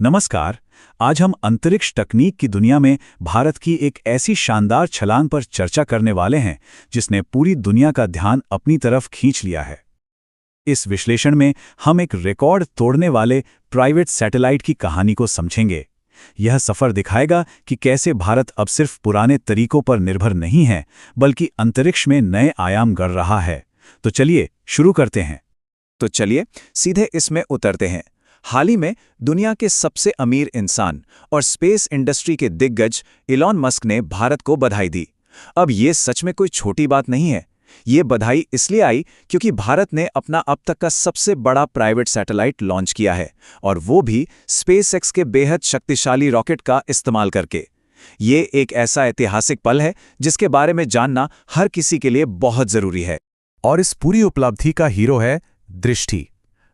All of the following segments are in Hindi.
नमस्कार। आज हम अंतरिक्ष तकनीक की दुनिया में भारत की एक ऐसी शानदार छलांग पर चर्चा करने वाले हैं जिसने पूरी दुनिया का ध्यान अपनी तरफ खींच लिया है। इस विश्लेषण में हम एक रिकॉर्ड तोड़ने वाले प्राइवेट सैटेलाइट की कहानी को समझेंगे। यह सफर दिखाएगा कि कैसे भारत अब सिर्फ पुराने तरीकों पर निर्भर नहीं है बल्कि अंतरिक्ष में नए आयाम गढ़ रहा है। तो चलिए शुरू करते हैं। तो चलिए सीधे इसमें उतरते हैं। हाल ही में दुनिया के सबसे अमीर इंसान और स्पेस इंडस्ट्री के दिग्गज इलॉन मस्क ने भारत को बधाई दी। अब ये सच में कोई छोटी बात नहीं है। ये बधाई इसलिए आई क्योंकि भारत ने अपना अब तक का सबसे बड़ा प्राइवेट सैटेलाइट लॉन्च किया है, और वो भी स्पेसएक्स के बेहद शक्तिशाली रॉकेट का इस्तेमाल करके। ये एक ऐसा ऐतिहासिक पल है जिसके बारे में जानना हर किसी के लिए बहुत जरूरी है। और इस पूरी उपलब्धि का हीरो है दृष्टि।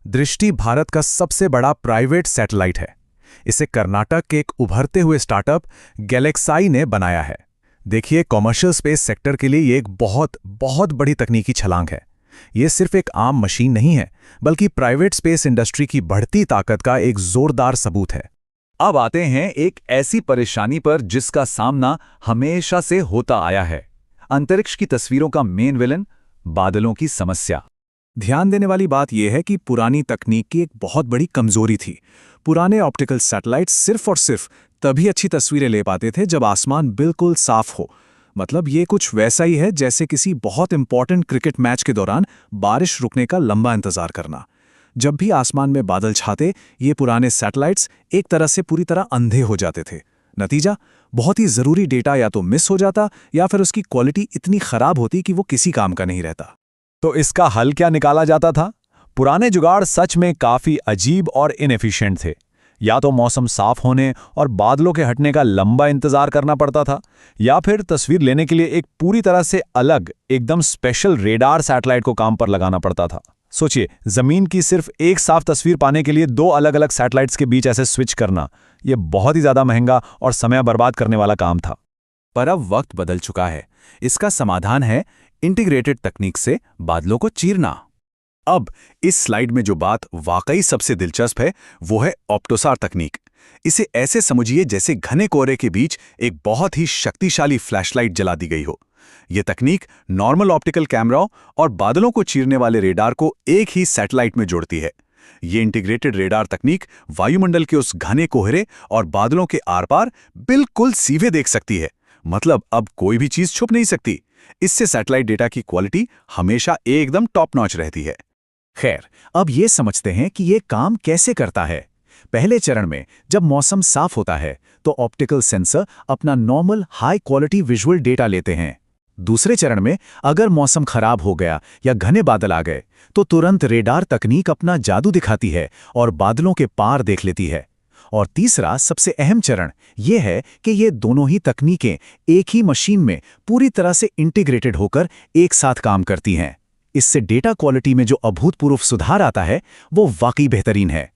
दृष्टि भारत का सबसे बड़ा प्राइवेट सैटेलाइट है। इसे कर्नाटक के एक उभरते हुए स्टार्टअप गैलेक्साई ने बनाया है। देखिए, कॉमर्शियल स्पेस सेक्टर के लिए ये एक बहुत बड़ी तकनीकी छलांग है। ये सिर्फ एक आम मशीन नहीं है, बल्कि प्राइवेट स्पेस इंडस्ट्री की बढ़ती ताकत का एक जोरदार सबूत है। अब आते हैं एक ऐसी परेशानी पर जिसका सामना हमेशा से होता आया है। अंतरिक्ष की तस्वीरों का मेन विलन, बादलों की समस्या। ध्यान देने वाली बात यह है कि पुरानी तकनीक की एक बहुत बड़ी कमजोरी थी। पुराने ऑप्टिकल सैटेलाइट सिर्फ और सिर्फ तभी अच्छी तस्वीरें ले पाते थे जब आसमान बिल्कुल साफ हो। मतलब ये कुछ वैसा ही है जैसे किसी बहुत इंपॉर्टेंट क्रिकेट मैच के दौरान बारिश रुकने का लंबा इंतजार करना। जब भी आसमान में बादल छाते, ये पुराने सैटेलाइट्स एक तरह से पूरी तरह अंधे हो जाते थे। नतीजा, बहुत ही जरूरी डेटा या तो मिस हो जाता या फिर उसकी क्वालिटी इतनी खराब होती कि वो किसी काम का नहीं रहता। तो इसका हल क्या निकाला जाता था? पुराने जुगाड़ सच में काफी अजीब और इनएफिशिएंट थे। या तो मौसम साफ होने और बादलों के हटने का लंबा इंतजार करना पड़ता था, या फिर तस्वीर लेने के लिए एक पूरी तरह से अलग, एकदम स्पेशल रेडार सैटेलाइट को काम पर लगाना पड़ता था। सोचिए, जमीन की सिर्फ एक साफ तस्वीर पाने के लिए दो अलग अलग सैटेलाइट्स के बीच ऐसे स्विच करना, यह बहुत ही ज्यादा महंगा और समय बर्बाद करने वाला काम था। पर अब वक्त बदल चुका है। इसका समाधान है इंटीग्रेटेड तकनीक से बादलों को चीरना। अब इस स्लाइड में जो बात वाकई सबसे दिलचस्प है वो है ऑप्टोसार तकनीक। इसे ऐसे समझिए जैसे घने कोहरे के बीच एक बहुत ही शक्तिशाली फ्लैशलाइट जला दी गई हो। यह तकनीक नॉर्मल ऑप्टिकल कैमराओं और बादलों को चीरने वाले रेडार को एक ही सैटेलाइट में जोड़ती है। ये इंटीग्रेटेड रेडार तकनीक वायुमंडल के उस घने कोहरे और बादलों के आर पार बिल्कुल सीधे देख सकती है। मतलब अब कोई भी चीज छुप नहीं सकती। इससे सैटेलाइट डेटा की क्वालिटी हमेशा एकदम टॉप नॉच रहती है। खैर, अब ये समझते हैं कि ये काम कैसे करता है। पहले चरण में जब मौसम साफ होता है तो ऑप्टिकल सेंसर अपना normal high quality visual data लेते हैं। दूसरे चरण में अगर मौसम खराब हो गया या घने बादल आ गए तो तुरंत रेडार तकनीक अपना जादू दिखाती है और बादलों के पार देख लेती है। और तीसरा सबसे अहम चरण यह है कि ये दोनों ही तकनीकें एक ही मशीन में पूरी तरह से इंटीग्रेटेड होकर एक साथ काम करती हैं। इससे डेटा क्वालिटी में जो अभूतपूर्व सुधार आता है वो वाकई बेहतरीन है।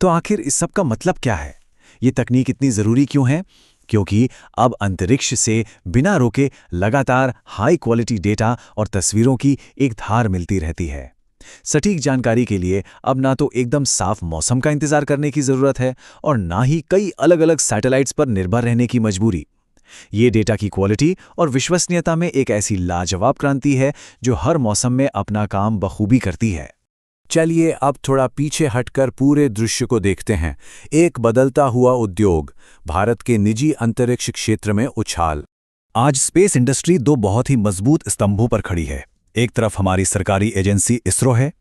तो आखिर इस सब का मतलब क्या है? ये तकनीक इतनी जरूरी क्यों है? क्योंकि अब अंतरिक्ष से बिना रोके लगातार हाई क्वालिटी डेटा और तस्वीरों की एक धार मिलती रहती है। सटीक जानकारी के लिए अब ना तो एकदम साफ मौसम का इंतजार करने की जरूरत है और ना ही कई अलग अलग सैटेलाइट्स पर निर्भर रहने की मजबूरी। ये डेटा की क्वालिटी और विश्वसनीयता में एक ऐसी लाजवाब क्रांति है जो हर मौसम में अपना काम बखूबी करती है। चलिए अब थोड़ा पीछे हटकर पूरे दृश्य को देखते हैं। एक बदलता हुआ उद्योग, भारत के निजी अंतरिक्ष क्षेत्र में उछाल। आज स्पेस इंडस्ट्री दो बहुत ही मजबूत स्तंभों पर खड़ी है। एक तरफ हमारी सरकारी एजेंसी इसरो है।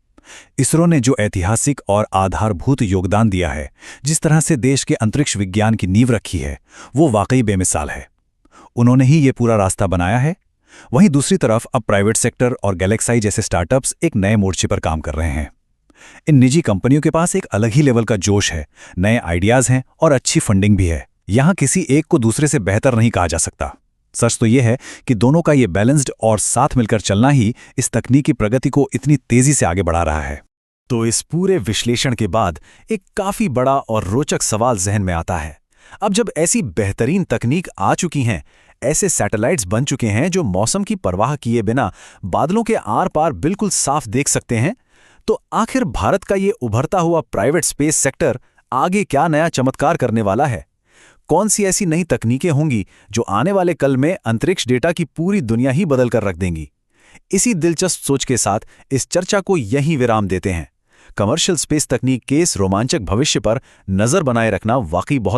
इसरो ने जो ऐतिहासिक और आधारभूत योगदान दिया है, जिस तरह से देश के अंतरिक्ष विज्ञान की नींव रखी है, वो वाकई बेमिसाल है। उन्होंने ही ये पूरा रास्ता बनाया है। वहीं दूसरी तरफ अब प्राइवेट सेक्टर और गैलेक्साई जैसे स्टार्टअप्स एक नए मोर्चे पर काम कर रहे हैं। इन निजी कंपनियों के पास एक अलग ही लेवल का जोश है, नए आइडियाज हैं और अच्छी फंडिंग भी है। यहां किसी एक को दूसरे से बेहतर नहीं कहा जा सकता। सच तो यह है कि दोनों का ये बैलेंस्ड और साथ मिलकर चलना ही इस तकनीकी प्रगति को इतनी तेजी से आगे बढ़ा रहा है। तो इस पूरे विश्लेषण के बाद एक काफी बड़ा और रोचक सवाल जहन में आता है। अब जब ऐसी बेहतरीन तकनीक आ चुकी हैं, ऐसे सैटेलाइट्स बन चुके हैं जो मौसम की परवाह किए बिना बादलों के आर पार बिल्कुल साफ देख सकते हैं, तो आखिर भारत का ये उभरता हुआ प्राइवेट स्पेस सेक्टर आगे क्या नया चमत्कार करने वाला है। कौन सी ऐसी नई तकनीकें होंगी जो आने वाले कल में अंतरिक्ष डेटा की पूरी दुनिया ही बदल कर रख देंगी। इसी दिलचस्प सोच के साथ इस चर्चा को यहीं विराम देते हैं। कमर्शियल स्पेस तकनीक के इस रोमांचक भविष्य पर नजर बनाए रखना वाकई बहुत